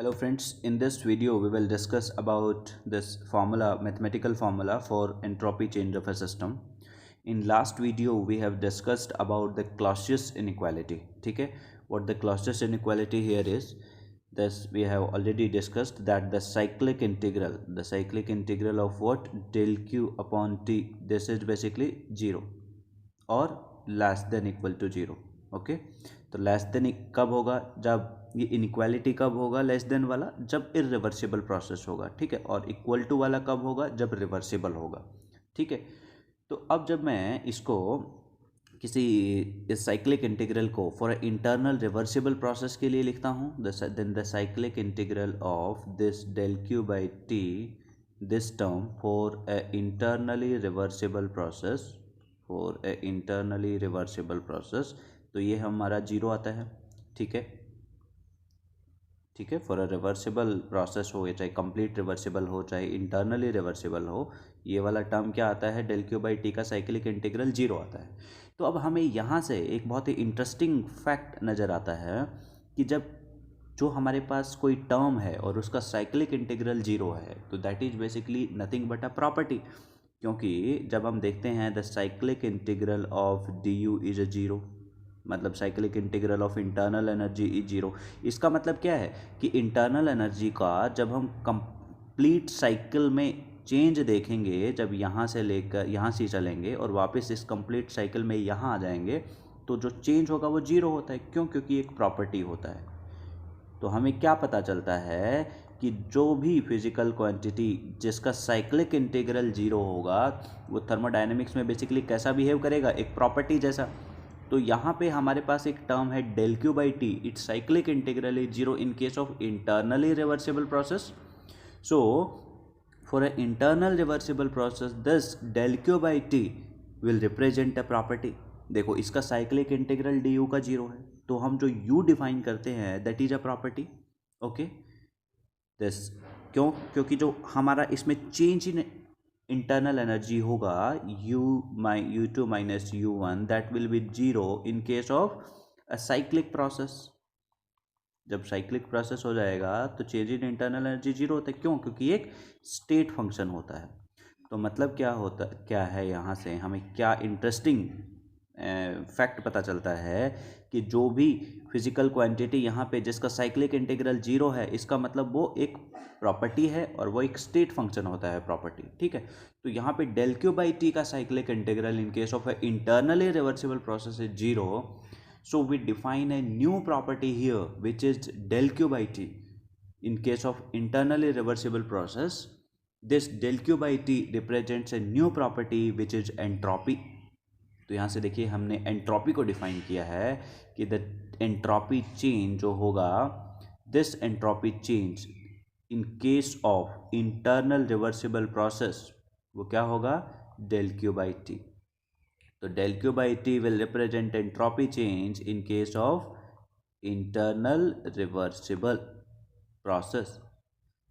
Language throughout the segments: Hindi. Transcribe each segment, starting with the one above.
Hello friends, in this video we will discuss about this formula, mathematical formula for entropy change of a system. In last video we have discussed about the Clausius inequality. Okay, what the Clausius inequality here is, this we have already discussed that the cyclic integral of what, del q upon t, this is basically 0 और less than equal to 0. Okay, तो लेस देन कब होगा, जब ये इनइक्वालिटी कब होगा लेस देन वाला, जब इरिवर्सिबल प्रोसेस होगा. ठीक है, और इक्वल टू वाला कब होगा, जब रिवर्सिबल होगा. ठीक है, तो अब जब मैं इसको किसी इस साइक्लिक इंटीग्रल को फॉर इंटरनल रिवर्सिबल प्रोसेस के लिए लिखता हूँ, then the cyclic integral of this del Q by T, this term for a internally reversible process, for a internally reversible process, तो ये हमारा 0 आता है. ठीक है, ठीक है, फॉर अ रिवर्सिबल प्रोसेस हो, या चाहे कंप्लीट रिवर्सिबल हो, चाहे इंटरनली रिवर्सिबल हो, ये वाला टर्म क्या आता है, डेल क्यू बाई टी का साइक्लिक इंटीग्रल 0 आता है. तो अब हमें यहाँ से एक बहुत ही इंटरेस्टिंग फैक्ट नज़र आता है कि जब जो हमारे पास कोई टर्म है और उसका साइक्लिक इंटीग्रल 0 है, तो that is basically nothing but a property. क्योंकि जब हम देखते हैं the cyclic integral of D you is a 0, मतलब cyclic integral of internal energy is 0. इसका मतलब क्या है कि इंटरनल एनर्जी का जब हम कंप्लीट साइकिल में चेंज देखेंगे, जब यहाँ से लेकर यहाँ से चलेंगे और वापस इस कंप्लीट साइकिल में यहाँ आ जाएंगे, तो जो चेंज होगा वो 0 होता है. क्यों? क्योंकि एक प्रॉपर्टी होता है. तो हमें क्या पता चलता है कि जो भी फिजिकल क्वांटिटी जिसका साइक्लिक इंटीग्रल 0 होगा, वो थर्मोडायनेमिक्स में बेसिकली कैसा बिहेव करेगा, एक प्रॉपर्टी जैसा. तो यहाँ पे हमारे पास एक टर्म है del Q by T, it's cyclic integral is 0 in case of internally reversible process. So for a internal reversible process this del Q by T will represent a property. देखो, इसका साइक्लिक इंटीग्रल डी यू का 0 है, तो हम जो u डिफाइन करते हैं that is a property. Okay, this क्यों? क्योंकि जो हमारा इसमें चेंज इन इंटरनल एनर्जी होगा u2 minus u1, that will B 0 in case of a cyclic process. जब साइक्लिक प्रोसेस हो जाएगा तो चेंज इन इंटरनल एनर्जी 0 होता है. क्यों? क्योंकि एक स्टेट फंक्शन होता है. तो मतलब क्या है, यहाँ से हमें क्या इंटरेस्टिंग फैक्ट पता चलता है कि जो भी फिजिकल क्वांटिटी यहाँ पे जिसका साइक्लिक इंटीग्रल 0 है, इसका मतलब वो एक प्रॉपर्टी है और वो एक स्टेट फंक्शन होता है प्रॉपर्टी. ठीक है, तो यहाँ पे डेल क्यू बाई टी का cyclic integral in case of internally reversible process is 0. So we define a new property here which is del Q by T in case of internally reversible process. This del q by t represents a new property which is entropy. तो यहाँ से देखिए हमने एंट्रोपी को डिफाइन किया है कि द एंट्रोपी चेंज जो होगा, this entropy change in case of internal reversible process, वो क्या होगा, डेल क्यू बाई टी. तो del Q by T will represent entropy change in case of internal reversible process.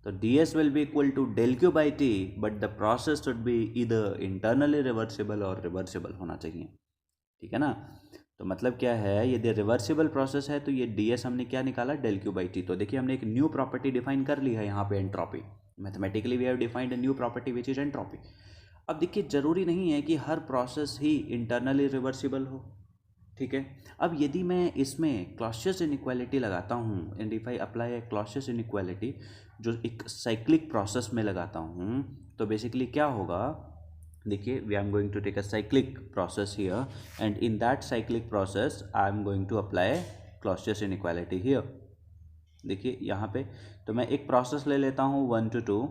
So ds will be equal to del q by t, but the process should be either internally reversible or reversible होना चाहिए. ठीक है ना? तो मतलब क्या है, यदि रिवर्सिबल प्रोसेस है तो ये ds हमने क्या निकाला, del q by t. तो देखिए हमने एक न्यू प्रॉपर्टी डिफाइन कर ली है यहाँ पे, entropy. Mathematically we have defined a new property which is entropy. अब देखिए, ज़रूरी नहीं है कि हर प्रोसेस ही इंटरनली रिवर्सिबल हो. ठीक है, अब यदि मैं इसमें क्लॉसियस इनइक्वालिटी लगाता हूँ, and if I apply A Clausius inequality जो एक साइक्लिक प्रोसेस में लगाता हूँ, तो बेसिकली क्या होगा, देखिए we am going to take a cyclic process here, and in that cyclic process I am going to apply Clausius inequality here. देखिए यहाँ पे तो मैं एक प्रोसेस ले लेता हूँ 1 to 2,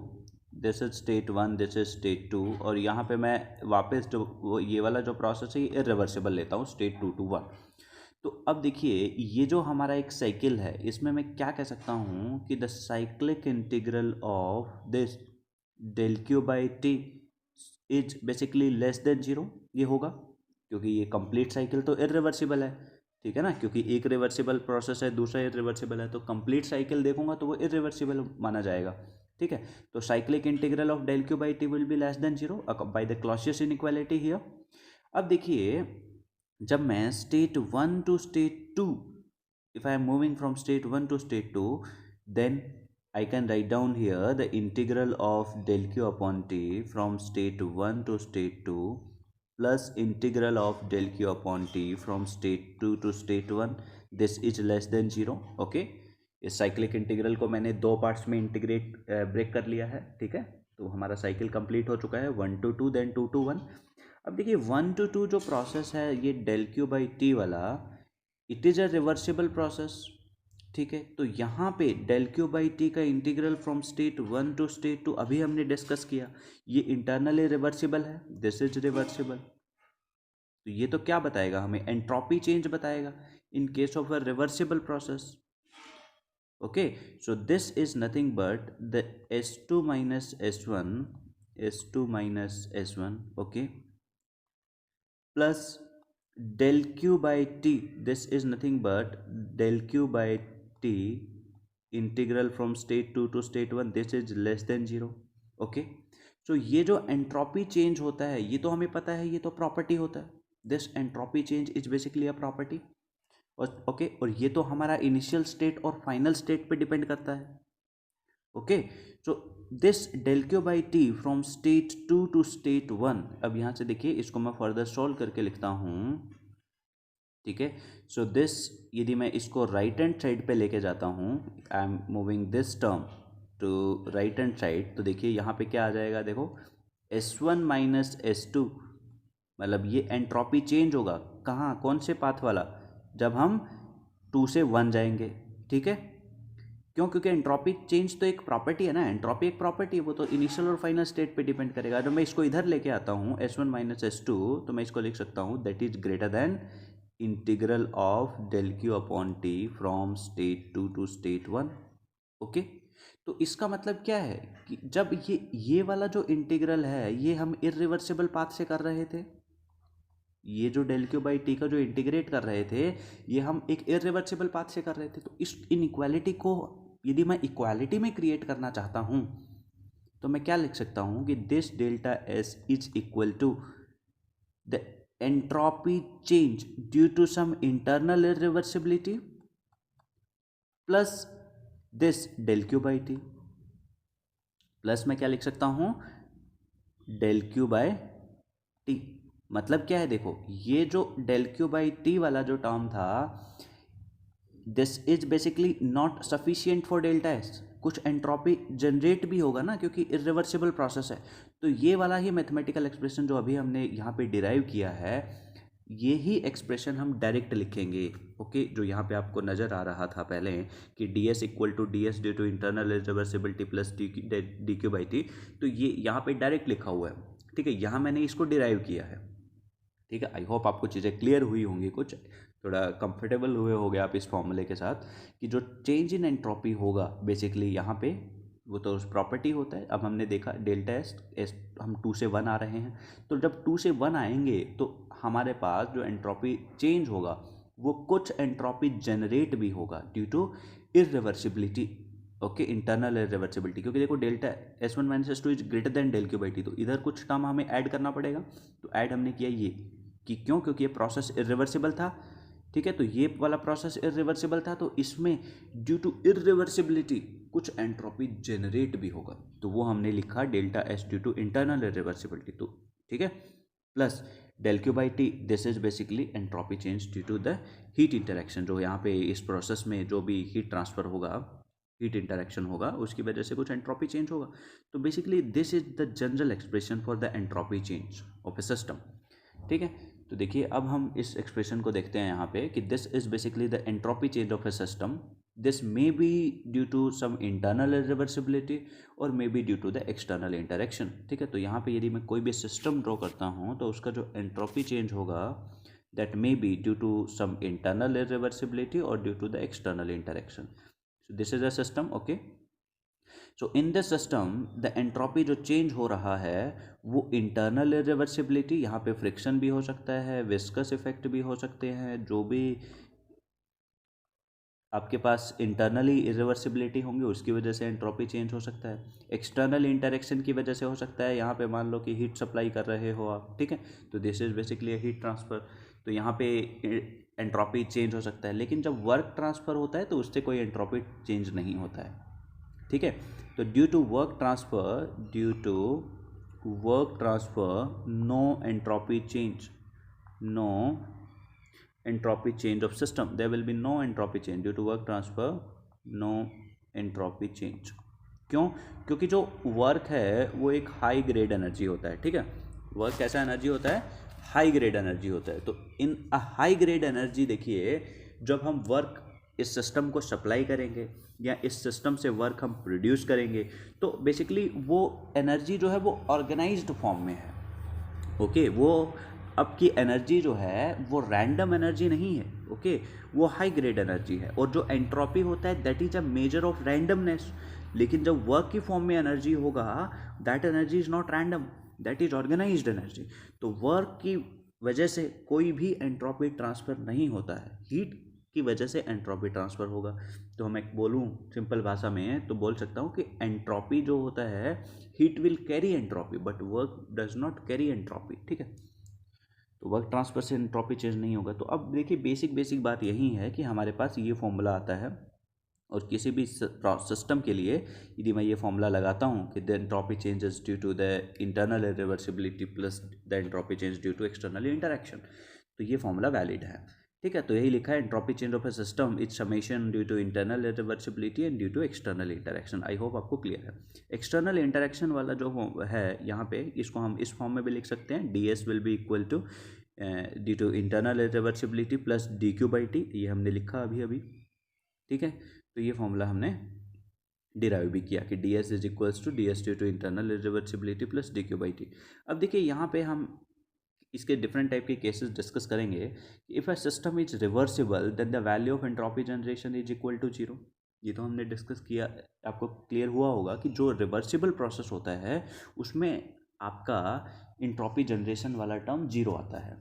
this is state 1, this is state 2, और यहाँ पे मैं वापस जो ये वाला जो प्रोसेस है ये इरिवर्सिबल लेता हूँ, स्टेट 2 to 1. तो अब देखिए ये जो हमारा एक साइकिल है, इसमें मैं क्या कह सकता हूँ कि the cyclic integral of this del Q by T is basically less than 0. ये होगा क्योंकि ये कंप्लीट साइकिल तो इरिवर्सिबल है. ठीक है ना, क्योंकि एक रिवर्सिबल प्रोसेस है, दूसरा इरिवर्सिबल है, तो कंप्लीट साइकिल देखूंगा तो वो इरिवर्सिबल माना जाएगा. ठीक है, तो cyclic integral of del Q by T will be less than 0 by the Clausius inequality here. अब देखिए, जब मैं state 1 to state 2, if I am moving from state 1 to state 2, then I can write down here the integral of del q upon t from state 1 to state 2 plus integral of del q upon t from state 2 to state 1. This is less than 0. Okay, इस साइक्लिक इंटीग्रल को मैंने दो पार्ट्स में इंटीग्रेट ब्रेक कर लिया है. ठीक है, तो हमारा साइकिल कंप्लीट हो चुका है 1 to 2 देन 2 to 1. अब देखिए 1 to 2 जो प्रोसेस है ये del q by t वाला, it is a reversible process. ठीक है, तो यहाँ पे del q बाई टी का integral from state 1 to state 2 अभी हमने डिस्कस किया, ये इंटरनली रिवर्सिबल है, दिस इज रिवर्सिबल. तो ये तो क्या बताएगा हमें, एंट्रोपी चेंज बताएगा in case of a reversible process. Okay, so this is nothing but the S2 minus S1, S2 minus S1, okay, plus del q by t, this is nothing but del q by t integral from state 2 to state 1, this is less than 0. Okay, सो ये जो एंट्रोपी चेंज होता है ये तो हमें पता है, ये तो प्रॉपर्टी होता है. This entropy change is basically a property. और ओके, और ये तो हमारा इनिशियल स्टेट और फाइनल स्टेट पे डिपेंड करता है. Okay, so this del q by T from state 2 to state 1. अब यहाँ से देखिए इसको मैं फर्दर सॉल्व करके लिखता हूँ. ठीक है, सो दिस यदि मैं इसको राइट हैंड साइड पे लेके जाता हूँ, I am moving this term to right hand side, तो देखिए यहाँ पे क्या आ जाएगा, देखो S1 माइनस S2, मतलब ये एंट्रोपी चेंज होगा कहाँ, कौन से पाथ वाला, जब हम 2 से 1 जाएंगे. ठीक है, क्यों, क्योंकि एंट्रोपी चेंज तो एक प्रॉपर्टी है ना, एंट्रोपी एक प्रॉपर्टी है, वो तो इनिशियल और फाइनल स्टेट पे डिपेंड करेगा. जब मैं इसको इधर लेके आता हूँ S1 माइनस S2, तो मैं इसको लिख सकता हूँ that is greater than integral of del q upon T from state 2 to state 1. Okay, तो इसका मतलब क्या है कि जब ये वाला जो इंटीग्रल है ये हम इरिवर्सिबल पाथ से कर रहे थे, ये जो del q बाई टी का जो इंटीग्रेट कर रहे थे ये हम एक इरिवर्सिबल पाथ से कर रहे थे. तो इस इनइक्वालिटी को यदि मैं इक्वालिटी में क्रिएट करना चाहता हूँ तो मैं क्या लिख सकता हूँ कि this delta S is equal to the entropy change due to some internal irreversibility plus this del q by t, plus मैं क्या लिख सकता हूँ del q by t. मतलब क्या है, देखो ये जो del q by t वाला जो टर्म था, this is basically not sufficient for delta S. कुछ एंट्रोपी जनरेट भी होगा ना, क्योंकि इरिवर्सिबल प्रोसेस है. तो ये वाला ही मैथमेटिकल एक्सप्रेशन जो अभी हमने यहाँ पे डिराइव किया है, ये ही एक्सप्रेशन हम डायरेक्ट लिखेंगे. ओके, जो यहाँ पे आपको नज़र आ रहा था पहले कि D S equal to D S due to internal irreversibility plus D Q by T, तो ये यहाँ पे डायरेक्ट लिखा हुआ है. ठीक है, यहाँ मैंने इसको डिराइव किया है. ठीक है, आई होप आपको चीज़ें क्लियर हुई होंगी, कुछ थोड़ा कंफर्टेबल हुए हो गए आप इस फॉर्मूले के साथ कि जो चेंज इन एंट्रोपी होगा बेसिकली यहाँ पे वो तो प्रॉपर्टी होता है. अब हमने देखा डेल्टा एस हम 2 से 1 आ रहे हैं, तो जब 2 से 1 आएंगे तो हमारे पास जो एंट्रोपी चेंज होगा वो कुछ एंट्रोपी जनरेट भी होगा due to irreversibility. Okay, internal irreversibility, क्योंकि देखो delta S1 minus S2 is greater than del q by T, तो इधर कुछ टर्म हमें ऐड करना पड़ेगा. तो ऐड हमने किया ये कि क्यों, क्योंकि ये प्रोसेस इरिवर्सिबल था. ठीक है, तो ये वाला प्रोसेस इरिवर्सिबल था, तो इसमें ड्यू टू इरिवर्सिबिलिटी कुछ एंट्रोपी जनरेट भी होगा, तो वो हमने लिखा delta S due to internal irreversibility. तो ठीक है, plus del q by T, this is basically entropy change due to the heat interaction. जो यहाँ पे इस प्रोसेस में जो भी हीट ट्रांसफर होगा, हीट इंटरेक्शन होगा, उसकी वजह से कुछ एंट्रोपी चेंज होगा. तो basically this is the general expression for the entropy change of a system. ठीक है, तो देखिए अब हम इस एक्सप्रेशन को देखते हैं यहाँ पे कि this is basically the entropy change of a system. This may be due to some internal irreversibility और may be due to the external interaction. ठीक है, तो यहाँ पे यदि मैं कोई भी सिस्टम ड्रॉ करता हूँ तो उसका जो एंट्रोपी चेंज होगा that may be due to some internal irreversibility और due to the external interaction. So this is a system. Okay, so in this system the entropy जो चेंज हो रहा है वो इंटरनल इरिवर्सिबिलिटी, यहाँ पे फ्रिक्शन भी हो सकता है, विस्कस इफेक्ट भी हो सकते हैं, जो भी आपके पास इंटरनली इरिवर्सिबिलिटी होंगी उसकी वजह से एंट्रोपी चेंज हो सकता है, एक्सटर्नल इंटरेक्शन की वजह से हो सकता है. यहाँ पे मान लो कि हीट सप्लाई कर रहे हो आप, ठीक है, तो this is basically heat transfer, तो यहाँ पे एंट्रोपी चेंज हो सकता है. लेकिन जब वर्क ट्रांसफ़र होता है तो उससे कोई एंट्रोपी चेंज नहीं होता है. ठीक है। तो due to work transfer no entropy change, no entropy change of system, there will be no entropy change due to work transfer, no entropy change। क्यों? क्योंकि जो वर्क है वो एक हाई ग्रेड एनर्जी होता है, ठीक है। वर्क कैसा एनर्जी होता है? हाई ग्रेड एनर्जी होता है। तो इन अ हाई ग्रेड एनर्जी, देखिए जब हम वर्क इस सिस्टम को सप्लाई करेंगे या इस सिस्टम से वर्क हम प्रोड्यूस करेंगे, तो बेसिकली वो एनर्जी जो है वो ऑर्गेनाइज्ड फॉर्म में है, ओके। वो अब की एनर्जी जो है वो रैंडम एनर्जी नहीं है, ओके। वो हाई ग्रेड एनर्जी है, और जो एंट्रोपी होता है that is a measure of randomness. लेकिन जब वर्क की फॉर्म में एनर्जी होगा, that energy is not random, that is organised energy. तो वर्क की वजह से कोई भी एंट्रोपी ट्रांसफ़र नहीं होता है, हीट की वजह से एंट्रोपी ट्रांसफ़र होगा। तो हम एक बोलूँ सिंपल भाषा में तो बोल सकता हूँ कि एंट्रोपी जो होता है, heat will carry entropy but work does not carry entropy, ठीक है। तो वर्क ट्रांसफर से एंट्रोपी चेंज नहीं होगा। तो अब देखिए बेसिक बात यही है कि हमारे पास ये फॉर्मूला आता है, और किसी भी सिस्टम के लिए यदि मैं ये फॉर्मूला लगाता हूँ कि the entropy changes due to the internal irreversibility plus the entropy change due to external interaction, तो ये फॉर्मूला वैलिड है, ठीक है। तो यही लिखा है, entropy change of a system is summation due to internal irreversibility and due to external interaction. I hope आपको क्लियर है। एक्सटर्नल इंटरेक्शन वाला जो है यहाँ पे, इसको हम इस फॉर्म में भी लिख सकते हैं, D S will be equal to due to internal reversibility plus D Q by T, ये हमने लिखा अभी, ठीक है। तो ये फॉर्मूला हमने डिराइव भी किया कि D S is equals to D S due to internal reversibility plus D Q by T. अब देखिए यहाँ पे हम इसके डिफरेंट टाइप के केसेस डिस्कस करेंगे। If a system is reversible then the value of entropy generation is equal to zero. ये तो हमने डिस्कस किया, आपको क्लियर हुआ होगा कि जो रिवर्सिबल प्रोसेस होता है उसमें आपका एंट्रोपी जनरेशन वाला टर्म जीरो आता है,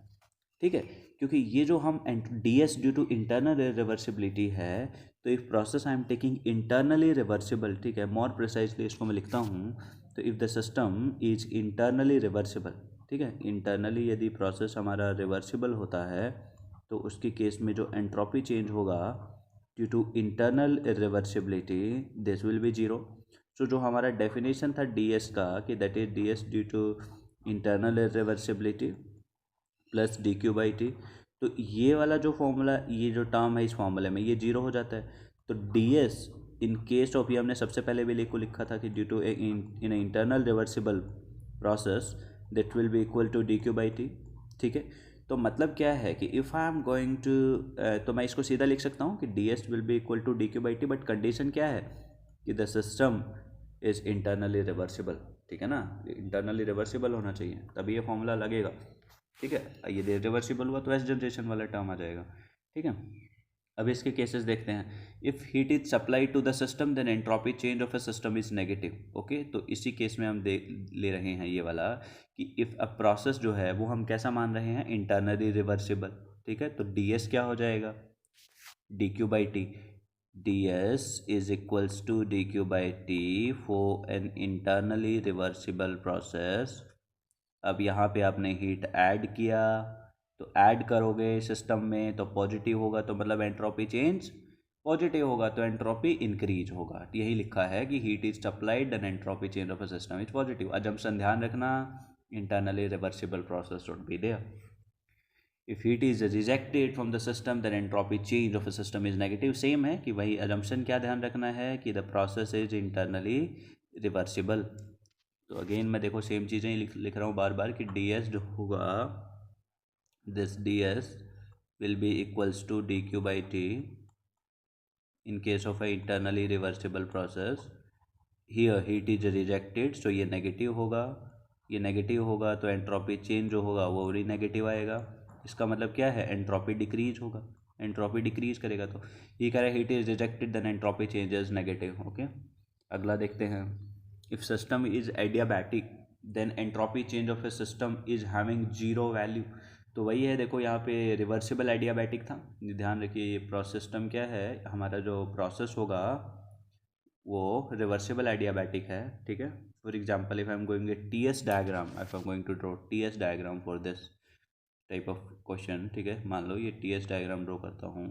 ठीक है। क्योंकि ये जो हम D S due to internal reversibility है, तो if process I am taking internally reversible, ठीक है, मोर प्रिसाइजली इसको मैं लिखता हूँ, तो if the system is internally reversible, ठीक है, इंटरनली यदि प्रोसेस हमारा रिवर्सिबल होता है तो उसके केस में जो एंट्रोपी चेंज होगा due to internal reversibility, this will be zero. So जो हमारा डेफिनेशन था डी एस का कि that is D S due to internal reversibility plus D Q by T, तो ये वाला जो फॉर्मूला, ये जो टर्म है इस फॉर्मूले में, ये जीरो हो जाता है। तो D S in case of, ये हमने सबसे पहले भी लिखा था कि due to in internal reversible process that will be equal to D Q by T, ठीक है। तो मतलब क्या है कि if I am going to, तो मैं इसको सीधा लिख सकता हूँ कि D S will be equal to D Q by T, but condition क्या है कि the system is internally reversible, ठीक है ना, इंटरनली रिवर्सिबल होना चाहिए तभी ये फॉर्मूला लगेगा, ठीक है। ये रिवर्सिबल हुआ तो एस जनरेशन वाला टर्म आ जाएगा, ठीक है। अब इसके केसेस देखते हैं। If heat is supply to the system then entropy change of a system is negative, okay. तो इसी केस में हम ले रहे हैं ये वाला कि इफ़ अ प्रोसेस जो है वो हम कैसा मान रहे हैं, इंटरनली रिवर्सिबल, ठीक है। तो डी एस क्या हो जाएगा, D Q by T, D S is equals to D Q by T for an internally reversible process. अब यहाँ पे आपने हीट ऐड किया, तो ऐड करोगे सिस्टम में तो पॉजिटिव होगा, तो मतलब एंट्रोपी चेंज पॉजिटिव होगा, तो एंट्रोपी इंक्रीज होगा। यही लिखा है कि heat is supplied and entropy change of a system is positive. Assumption ध्यान रखना, internally reversible process should be there. If heat is rejected from the system then entropy change of a system is negative. Same है कि वही अजम्पशन क्या ध्यान रखना है कि the process is internally reversible. तो अगेन मैं देखो सेम चीज़ें ही लिख रहा हूँ बार बार कि डी एस जो होगा, this D S will be equals to D Q by T in case of a internally reversible process. Here heat is rejected, so ये नेगेटिव होगा, ये नेगेटिव होगा तो एंट्रोपी चेंज जो होगा वो भी नेगेटिव आएगा। इसका मतलब क्या है, एंट्रोपी डिक्रीज होगा, एंट्रोपी डिक्रीज करेगा। तो ये कह रहा है heat is rejected then entropy changes negative, okay. अगला देखते हैं। If system is adiabatic then entropy change of a system is having zero value। तो वही है, देखो यहाँ पे रिवर्सिबल एडियाबैटिक था, ध्यान रखिए ये प्रोसेस सिस्टम क्या है, हमारा जो प्रोसेस होगा वो रिवर्सिबल एडियाबैटिक है, ठीक है। For example if I am going a T S diagram, if I am going to draw T S diagram for this type of question, ठीक है। मान लो ये टी एस डायग्राम ड्रॉ करता हूँ,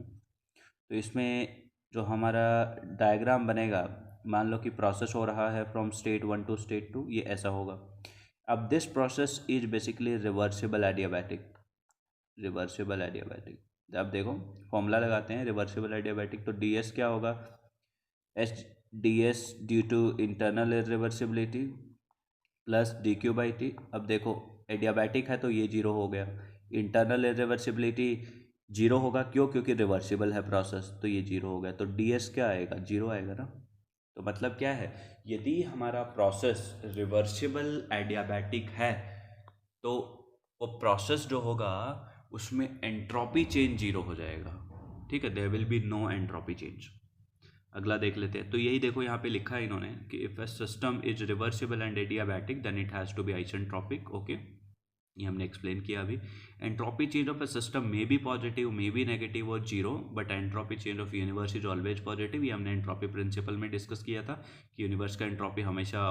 तो इसमें जो हमारा डायग्राम बनेगा मान लो कि प्रोसेस हो रहा है फ्रॉम स्टेट 1 टू स्टेट 2, ये ऐसा होगा। अब this process is basically reversible adiabatic. Reversible adiabatic, अब देखो फॉर्मूला लगाते हैं रिवर्सिबल एडियाबैटिक, तो डी एस क्या होगा, H D S due to internal irreversibility plus D Q by T. अब देखो एडियाबैटिक है तो ये जीरो हो गया, इंटरनल इरिवर्सिबिलिटी जीरो होगा, क्यों, क्योंकि रिवर्सिबल है प्रोसेस, तो ये जीरो हो गया, तो डी एस क्या आएगा, जीरो आएगा ना। तो मतलब क्या है, यदि हमारा प्रोसेस रिवर्सिबल एडियाबैटिक है तो वो प्रोसेस जो होगा उसमें एंट्रोपी चेंज जीरो हो जाएगा, ठीक है, there will be no entropy change. अगला देख लेते हैं, तो यही देखो यहाँ पे लिखा है इन्होंने कि if a system is reversible and adiabatic then it has to be isentropic. Okay, ये हमने एक्सप्लेन किया अभी। Entropy change of a system may be positive, may be negative और zero, but entropy change of universe is always positive. ये हमने एंट्रोपी प्रिंसिपल में डिस्कस किया था कि यूनिवर्स का एंट्रोपी हमेशा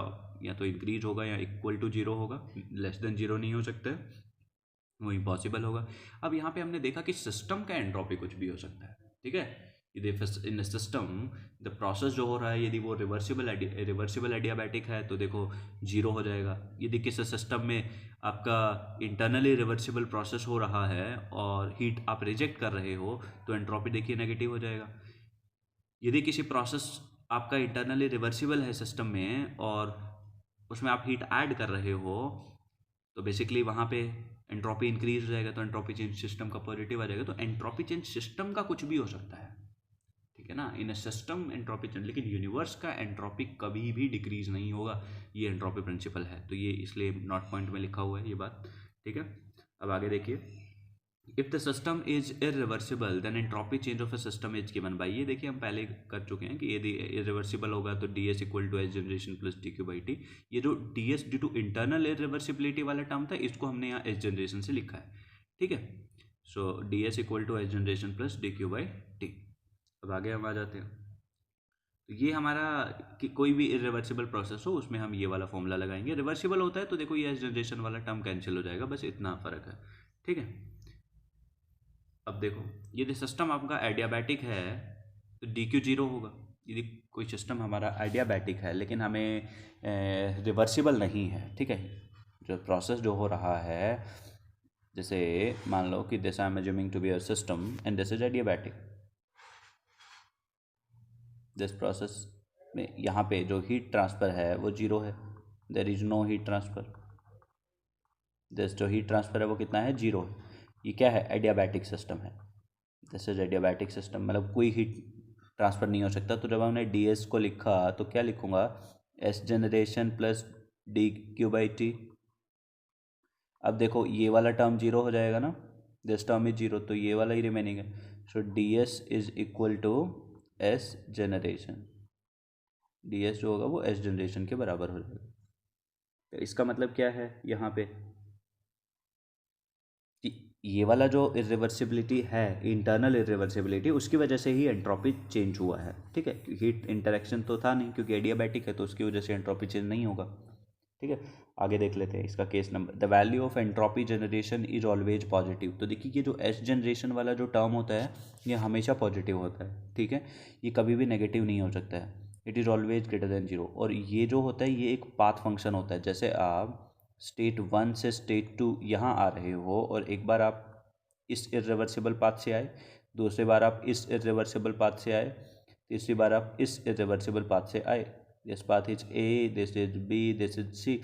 या तो इंक्रीज होगा या इक्वल टू जीरो होगा, लेस देन जीरो नहीं हो सकता है, वो इम्पॉसिबल होगा। अब यहाँ पे हमने देखा कि सिस्टम का एंट्रोपी कुछ भी हो सकता है, ठीक है। यदि इन सिस्टम द प्रोसेस जो हो रहा है यदि वो रिवर्सिबल एडियाबैटिक है तो देखो जीरो हो जाएगा। यदि किसी सिस्टम में आपका इंटरनली रिवर्सिबल प्रोसेस हो रहा है और हीट आप रिजेक्ट कर रहे हो तो एंट्रोपी देखिए नेगेटिव हो जाएगा। यदि किसी प्रोसेस आपका इंटरनली रिवर्सिबल है सिस्टम में और उसमें आप हीट ऐड कर रहे हो तो बेसिकली वहाँ पे एंट्रोपी इंक्रीज हो जाएगा, तो एंट्रोपी चेंज सिस्टम का पॉजिटिव आ जाएगा। तो एंट्रोपी चेंज सिस्टम का कुछ भी हो सकता है, ठीक है ना, इन सिस्टम एंट्रोपी चेंज, लेकिन यूनिवर्स का एंट्रोपी कभी भी डिक्रीज नहीं होगा, ये एंट्रोपी प्रिंसिपल है, तो ये इसलिए नोट पॉइंट में लिखा हुआ है ये बात, ठीक है। अब आगे देखिए, if the system is irreversible then entropy change of a system is given by, ये देखिए हम पहले कर चुके हैं कि यदि इरिवर्सिबल होगा तो D S equal to S generation plus D Q by T. ये जो D S due to internal irreversibility वाला टर्म था इसको हमने यहाँ एस जनरेशन से लिखा है, ठीक है। So D S equal to S generation plus D Q by T. अब आगे हम आ जाते हैं, तो ये हमारा कि कोई भी इरिवर्सिबल प्रोसेस हो उसमें हम ये वाला फॉर्मूला लगाएंगे। रिवर्सिबल होता है तो देखो ये एस जनरेशन वाला टर्म कैंसिल हो जाएगा, बस इतना फर्क है, ठीक है। अब देखो यदि सिस्टम आपका एडियाबैटिक है तो डी क्यू जीरो होगा। यदि कोई सिस्टम हमारा एडियाबैटिक है लेकिन हमें रिवर्सिबल नहीं है, ठीक है, जो प्रोसेस जो हो रहा है, जैसे मान लो कि this I am assuming to be a system and this is adiabatic, this process में यहाँ पे जो हीट ट्रांसफ़र है वो जीरो है, there is no heat transfer, this जो हीट ट्रांसफ़र है वो कितना है, जीरो है। ये क्या है, एडियाबैटिक सिस्टम है, दिस इज एडियाबैटिक सिस्टम, मतलब कोई हीट ट्रांसफ़र नहीं हो सकता। तो जब हमने डी एस को लिखा तो क्या लिखूँगा, S generation plus D Q by T. अब देखो ये वाला टर्म जीरो हो जाएगा ना, दिस टर्म इज जीरो, तो ये वाला ही रिमेनिंग है। So D S is equal to S generation, D S जो होगा वो एस जनरेशन के बराबर हो जाएगा। तो इसका मतलब क्या है यहाँ पे कि ये वाला जो इरिवर्सिबिलिटी है, इंटरनल इरिवर्सिबिलिटी, उसकी वजह से ही एंट्रोपी चेंज हुआ है, ठीक है। हीट इंटरेक्शन तो था नहीं क्योंकि एडियाबैटिक है, तो उसकी वजह से एंट्रोपी चेंज नहीं होगा, ठीक है। आगे देख लेते हैं इसका case number, the value of entropy generation is always positive. तो देखिए ये जो एस जनरेशन वाला जो टर्म होता है ये हमेशा पॉजिटिव होता है, ठीक है, ये कभी भी नेगेटिव नहीं हो सकता है, it is always greater than zero. और ये जो होता है ये एक पाथ फंक्शन होता है, जैसे आप स्टेट 1 से स्टेट 2 यहाँ आ रहे हो और एक बार आप इस इरिवर्सिबल पाथ से आए, दूसरी बार आप इस इरिवर्सिबल पाथ से आए, तीसरी बार आप इस इरिवर्सिबल पाथ से आए, this path is A, this is B, this is C.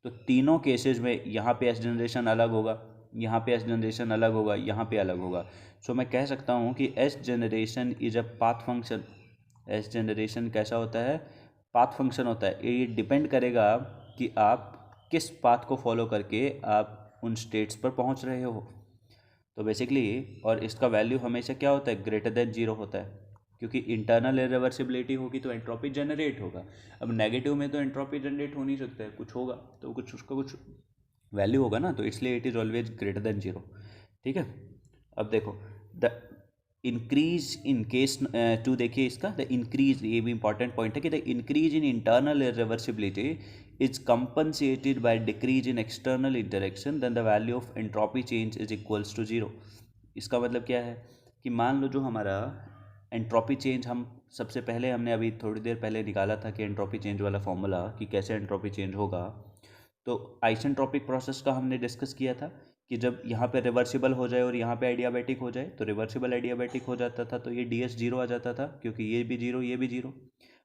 तो तीनों केसेस में यहाँ पे एस जनरेशन अलग होगा, यहाँ पे एस जनरेशन अलग होगा, यहाँ पे अलग होगा। सो मैं कह सकता हूँ कि S generation is a path function. S generation कैसा होता है, पाथ फंक्शन होता है। ये डिपेंड करेगा कि आप किस पाथ को फॉलो करके आप उन स्टेट्स पर पहुंच रहे हो। तो बेसिकली और इसका वैल्यू हमेशा क्या होता है, ग्रेटर देन जीरो होता है, क्योंकि इंटरनल इरिवर्सिबिलिटी होगी तो एंट्रोपी जनरेट होगा। अब नेगेटिव में तो एंट्रोपी जनरेट हो नहीं सकता है, कुछ होगा तो कुछ उसका कुछ वैल्यू होगा ना, तो इसलिए it is always greater than zero, ठीक है। अब देखो the increase in case two, देखिए इसका द इंक्रीज, ये भी इंपॉर्टेंट पॉइंट है कि the increase in internal irreversibility is compensated by decrease in external interaction then the value of entropy change is equals to zero। इसका मतलब क्या है कि मान लो जो हमारा एंट्रोपी चेंज हम सबसे पहले हमने अभी थोड़ी देर पहले निकाला था कि एंट्रोपी चेंज वाला फॉर्मूला, कि कैसे एंट्रोपी चेंज होगा। तो आइसेंट्रोपिक प्रोसेस का हमने डिस्कस किया था कि जब यहाँ पे रिवर्सिबल हो जाए और यहाँ पे एडियाबैटिक हो जाए, तो रिवर्सिबल एडियाबैटिक हो जाता था, तो ये ds जीरो आ जाता था, क्योंकि ये भी जीरो ये भी जीरो।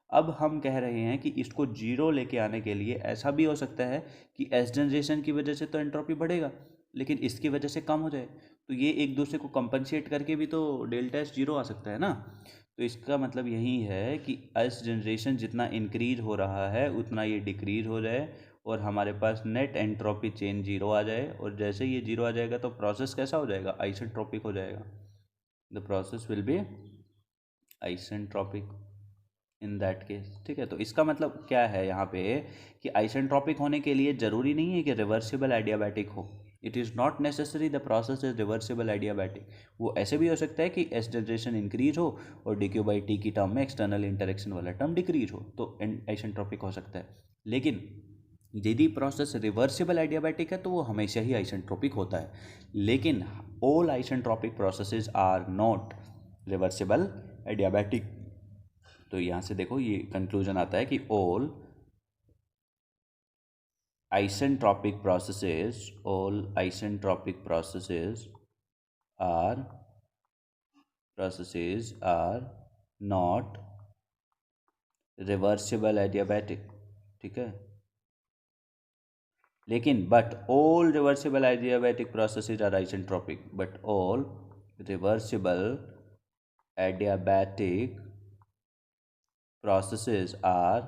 अब हम कह रहे हैं कि इसको जीरो लेके आने के लिए ऐसा भी हो सकता है कि एस जनरेशन की वजह से तो एंट्रोपी बढ़ेगा, लेकिन इसकी वजह से कम हो जाए, तो ये एक दूसरे को कंपनसेट करके भी तो डेल्टा एस जीरो आ सकता है ना। तो इसका मतलब यही है कि एस जनरेशन जितना इंक्रीज हो रहा है उतना ये डिक्रीज हो जाए और हमारे पास नेट एंट्रोपी चेंज जीरो आ जाए, और जैसे ये जीरो आ जाएगा तो प्रोसेस कैसा हो जाएगा, आइसेंट्रोपिक हो जाएगा। The process will be isentropic in that case. ठीक है, तो इसका मतलब क्या है यहाँ पे कि आइसेंट्रोपिक होने के लिए ज़रूरी नहीं है कि रिवर्सिबल एडियाबैटिक हो। It is not necessary the process is reversible adiabatic. वो ऐसे भी हो सकता है कि एस जनरेशन इंक्रीज हो और डी क्यू बाई टी की टर्म में एक्सटर्नल इंटरेक्शन वाला टर्म डिक्रीज हो, तो आइसेंट्रोपिक हो सकता है। लेकिन यदि प्रोसेस रिवर्सिबल एडियाबैटिक है तो वो हमेशा ही आइसेंट्रोपिक होता है। लेकिन all isentropic processes are not reversible adiabatic. तो यहाँ से देखो ये कंक्लूजन आता है कि all isentropic processes are not reversible adiabatic. ठीक है, लेकिन but all reversible adiabatic processes are isentropic, but all reversible adiabatic processes are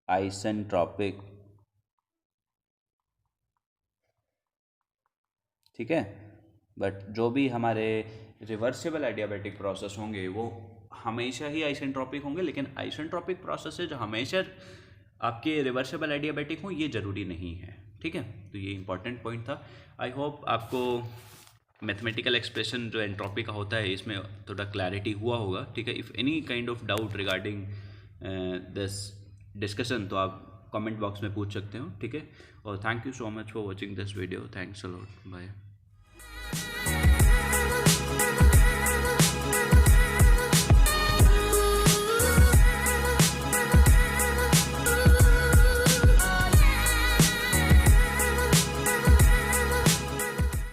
isentropic. ठीक है, बट जो भी हमारे रिवर्सिबल एडियाबैटिक प्रोसेस होंगे वो हमेशा ही आइसेंट्रोपिक होंगे, लेकिन आइसेंट्रोपिक प्रोसेसेज हमेशा आपके रिवर्सिबल एडियाबैटिक हों ये ज़रूरी नहीं है। ठीक है, तो ये इंपॉर्टेंट पॉइंट था। आई होप आपको मैथमेटिकल एक्सप्रेशन जो एंट्रोपी का होता है इसमें थोड़ा क्लैरिटी हुआ होगा। ठीक है, if any kind of doubt regarding this discussion तो आप कमेंट बॉक्स में पूछ सकते हो। ठीक है, और thank you so much for watching this video. Thanks a lot, bye.